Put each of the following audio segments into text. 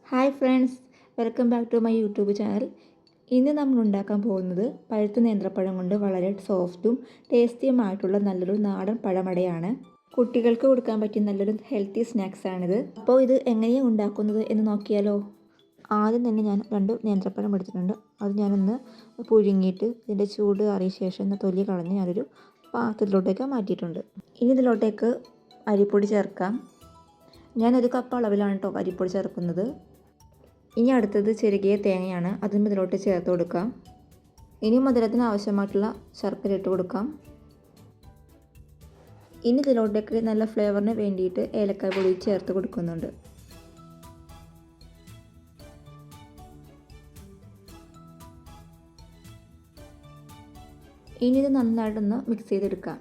Hi friends, welcome back to my YouTube channel. ഇന്ന് നമ്മൾ ഉണ്ടാക്കാൻ പോകുന്നത് പഴുത്ത നേന്ത്രപ്പഴം കൊണ്ട് വളരെ സോഫ്റ്റും ടേസ്റ്റിയുമായിട്ടുള്ള നല്ലൊരു നാടൻ പഴമടയാണ്. കുട്ടികൾക്ക് കൊടുക്കാൻ പറ്റിയ നല്ലൊരു ഹെൽത്തി സ്നാക്സാണിത്. അപ്പോൾ ഇത് എങ്ങനെയാണ് ഉണ്ടാക്കുന്നത് എന്ന് നോക്കിയാലോ. ആദ്യം തന്നെ ഞാൻ 2 നേന്ത്രപ്പഴം എടുത്തിട്ടുണ്ട്. അത് ഞാനൊന്ന് പുഴുങ്ങിയിട്ട് ഇതിൻ്റെ ചൂട് ആറിയ ശേഷം തൊലി കളഞ്ഞ് ഞാനൊരു പാത്രത്തിലോട്ടേക്ക് മാറ്റിയിട്ടുണ്ട്. ഇനി ഇതിലോട്ടേക്ക് അരിപ്പൊടി ചേർക്കാം. ഞാൻ 1 കപ്പ് അളവിലാണ് കേട്ടോ അരിപ്പൊടി ചേർക്കുന്നത്. ഇനി അടുത്തത് ചെറുകിയ തേങ്ങയാണ്, അതും ഇതിലോട്ട് ചേർത്ത് കൊടുക്കാം. ഇനി മധുരത്തിന് ആവശ്യമായിട്ടുള്ള ശർക്കര ഇട്ട് കൊടുക്കാം. ഇനി ഇതിലോട്ടേക്ക് നല്ല ഫ്ലേവറിന് വേണ്ടിയിട്ട് ഏലക്കായ പൊടി ചേർത്ത് കൊടുക്കുന്നുണ്ട്. ഇനി ഇത് നന്നായിട്ടൊന്ന് മിക്സ് ചെയ്തെടുക്കാം.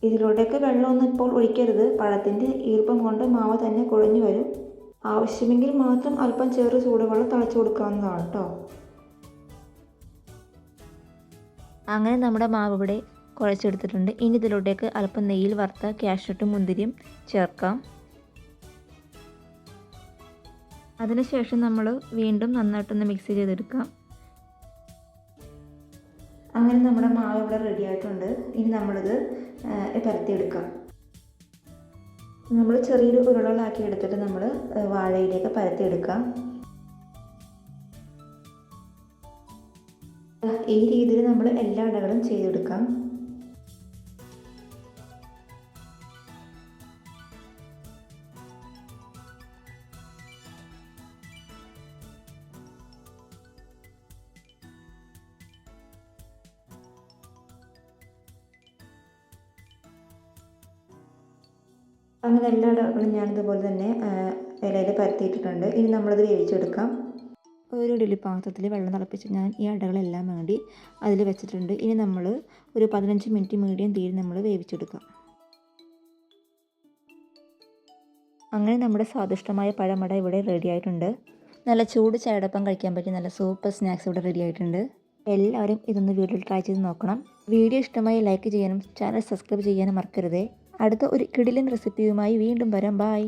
ഇതിലോട്ടേക്ക് വെള്ളമൊന്നും ഇപ്പോൾ ഒഴിക്കരുത്, പഴത്തിൻ്റെ ഈർപ്പം കൊണ്ട് മാവ് തന്നെ കുഴഞ്ഞു വരും. ആവശ്യമെങ്കിൽ മാത്രം അല്പം ചെറു ചൂടുവെള്ളം തളിച്ചു കൊടുക്കാവുന്നതാണ് കേട്ടോ. അങ്ങനെ നമ്മുടെ മാവ് ഇവിടെ കുഴച്ചെടുത്തിട്ടുണ്ട്. ഇനി ഇതിലോട്ടേക്ക് അല്പം നെയ്യിൽ വറുത്ത കാഷ്യൂട്ടും മുന്തിരിയും ചേർക്കാം. അതിനുശേഷം നമ്മൾ വീണ്ടും നന്നായിട്ടൊന്ന് മിക്സ് ചെയ്തെടുക്കാം. അങ്ങനെ നമ്മുടെ മാവ് ഇവിടെ റെഡി ആയിട്ടുണ്ട്. ഇനി നമ്മളിത് പരത്തിയെടുക്കാം. നമ്മൾ ചെറിയൊരു ഉരുളകളാക്കി എടുത്തിട്ട് നമ്മൾ വാഴയിലേക്ക് പരത്തിയെടുക്കാം. ഈ രീതിയിൽ നമ്മൾ എല്ലാ ഇടകളും ചെയ്തെടുക്കാം. അങ്ങനെ എല്ലാ ഇടകളും ഞാനിതുപോലെ തന്നെ ഇലയിൽ പരത്തിയിട്ടിട്ടുണ്ട്. ഇനി നമ്മളത് വേവിച്ചെടുക്കാം. ഒരു ഇഡ്ഡലി പാത്രത്തിൽ വെള്ളം തിളപ്പിച്ച് ഞാൻ ഈ അടകളെല്ലാം വേണ്ടി അതിൽ വെച്ചിട്ടുണ്ട്. ഇനി നമ്മൾ ഒരു 15 മിനിറ്റ് മീഡിയം തീയിൽ നമ്മൾ വേവിച്ചെടുക്കാം. അങ്ങനെ നമ്മുടെ സ്വാദിഷ്ടമായ പഴമട ഇവിടെ റെഡി ആയിട്ടുണ്ട്. നല്ല ചൂട് ചായയോടൊപ്പം കഴിക്കാൻ പറ്റിയ നല്ല സൂപ്പർ സ്നാക്സ് ഇവിടെ റെഡി ആയിട്ടുണ്ട്. എല്ലാവരും ഇതൊന്ന് വീട്ടിൽ ട്രൈ ചെയ്ത് നോക്കണം. വീഡിയോ ഇഷ്ടമായി ലൈക്ക് ചെയ്യാനും ചാനൽ സബ്സ്ക്രൈബ് ചെയ്യാനും മറക്കരുതേ. അടുത്ത ഒരു കിടിലൻ റെസിപ്പിയുമായി വീണ്ടും വരാം. ബായ്.